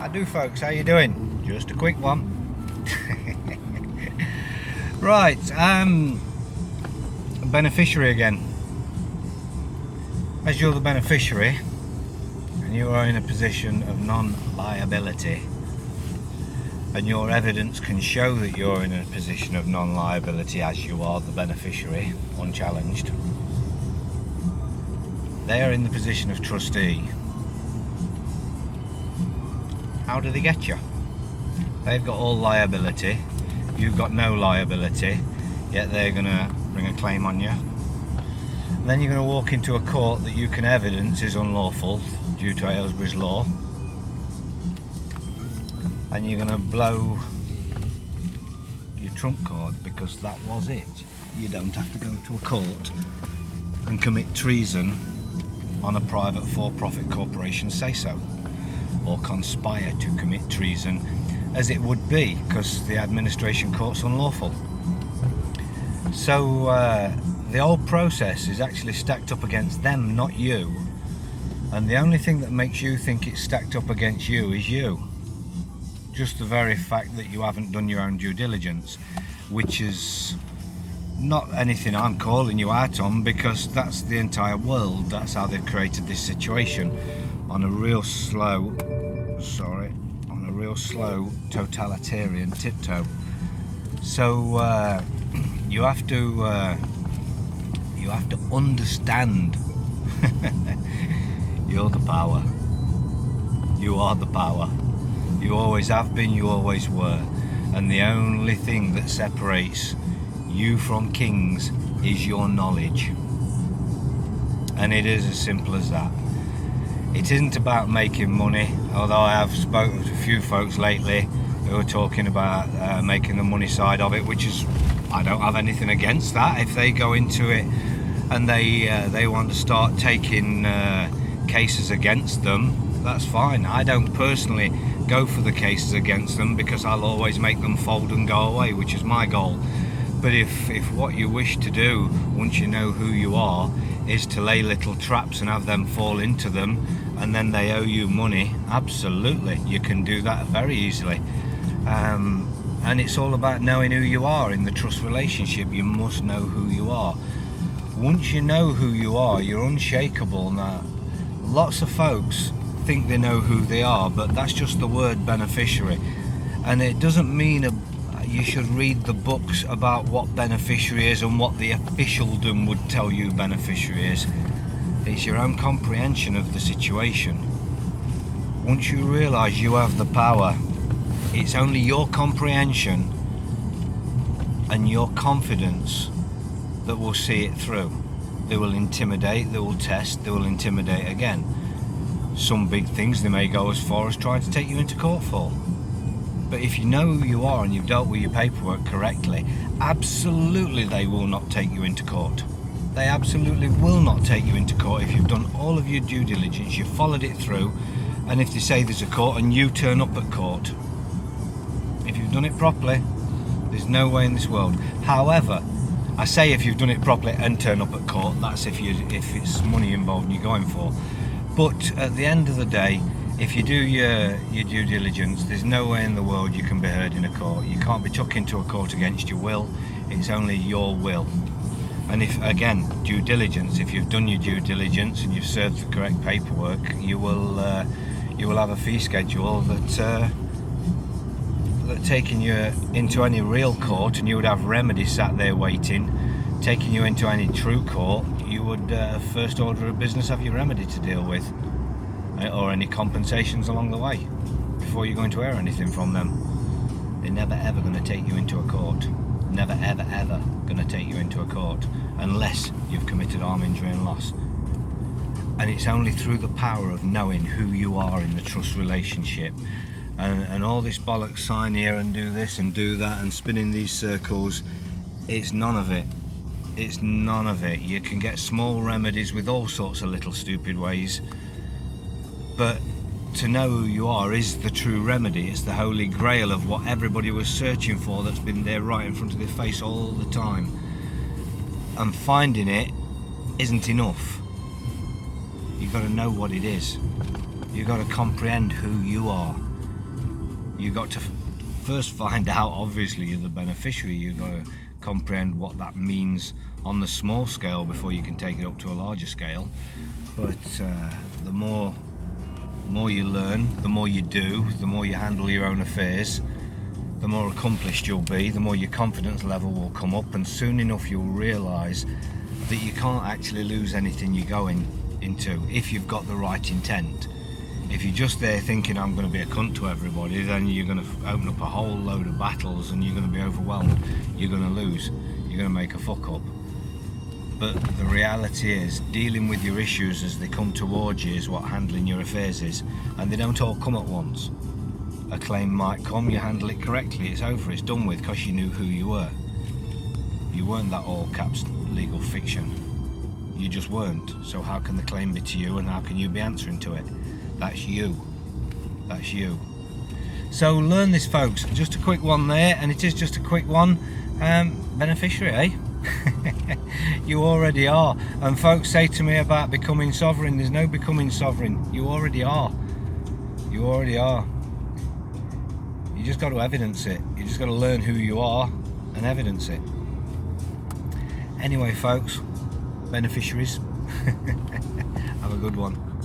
I do, folks. How you doing? Just a quick one. Right, beneficiary again. As you're the beneficiary and you are in a position of non-liability, and your evidence can show that you're in a position of non-liability as you are the beneficiary, unchallenged, they are in the position of trustee. How do they get you? They've got all liability, you've got no liability, yet they're going to bring a claim on you. And then you're going to walk into a court that you can evidence is unlawful due to Aylesbury's law, and you're going to blow your trump card because that was it. You don't have to go to a court and commit treason on a private for-profit corporation say so, or conspire to commit treason as it would be, because the administration court's unlawful. So the whole process is actually stacked up against them, not you, and the only thing that makes you think it's stacked up against you is you. Just the very fact that you haven't done your own due diligence, which is not anything I'm calling you out on, because that's the entire world. That's how they've created this situation on a real slow totalitarian tiptoe. So you have to understand you're the power. You are the power. You always have been, you always were, and the only thing that separates you from kings is your knowledge, and it is as simple as that. It isn't about making money, although I have spoken to a few folks lately who are talking about making the money side of it, which is, I don't have anything against that. If they go into it and they want to start taking cases against them, that's fine. I don't personally go for the cases against them because I'll always make them fold and go away, which is my goal. But if what you wish to do, once you know who you are, is to lay little traps and have them fall into them, and then they owe you money, absolutely, you can do that very easily. And it's all about knowing who you are in the trust relationship. You must know who you are. Once you know who you are, you're unshakable. Now, lots of folks think they know who they are, but that's just the word beneficiary, and it doesn't mean you should read the books about what beneficiary is and what the officialdom would tell you beneficiary is. It's your own comprehension of the situation. Once you realise you have the power, it's only your comprehension and your confidence that will see it through. They will intimidate, they will test, they will intimidate again. Some big things they may go as far as trying to take you into court for. But if you know who you are and you've dealt with your paperwork correctly, absolutely they will not take you into court. They absolutely will not take you into court if you've done all of your due diligence, you've followed it through, and if they say there's a court and you turn up at court. If you've done it properly, there's no way in this world. However, I say if you've done it properly and turn up at court, that's if it's money involved and you're going for. But at the end of the day, if you do your due diligence, there's no way in the world you can be heard in a court. You can't be took into a court against your will. It's only your will. And if, again, due diligence, if you've done your due diligence and you've served the correct paperwork, you will have a fee schedule that taking you into any real court, and you would have remedy sat there waiting. Taking you into any true court, you would first order of business have your remedy to deal with, or any compensations along the way, before you're going to hear anything from them. They're never ever going to take you into a court. Never ever ever going to take you into a court unless you've committed harm, injury and loss. And it's only through the power of knowing who you are in the trust relationship, and all this bollocks, sign here and do this and do that and spinning these circles, it's none of it. It's none of it. You can get small remedies with all sorts of little stupid ways, but to know who you are is the true remedy. It's the holy grail of what everybody was searching for, that's been there right in front of their face all the time. And finding it isn't enough. You've got to know what it is. You've got to comprehend who you are. You've got to first find out, obviously, you're the beneficiary. You've got to comprehend what that means on the small scale before you can take it up to a larger scale. But the more you learn, the more you do, the more you handle your own affairs, the more accomplished you'll be, the more your confidence level will come up, and soon enough you'll realise that you can't actually lose anything you're going into if you've got the right intent. If you're just there thinking I'm going to be a cunt to everybody, then you're going to open up a whole load of battles and you're going to be overwhelmed. You're going to lose. You're going to make a fuck up. But the reality is, dealing with your issues as they come towards you is what handling your affairs is, and they don't all come at once. A claim might come, you handle it correctly, it's over, it's done with, because you knew who you were. You weren't that all caps legal fiction. You just weren't. So how can the claim be to you, and how can you be answering to it? That's you. That's you. So learn this, folks. Just a quick one there, and it is just a quick one. Beneficiary, eh? You already are. And folks say to me about becoming sovereign. There's no becoming sovereign. You already are. You already are. You just got to evidence it. You just got to learn who you are and evidence it. Anyway, folks, beneficiaries, have a good one.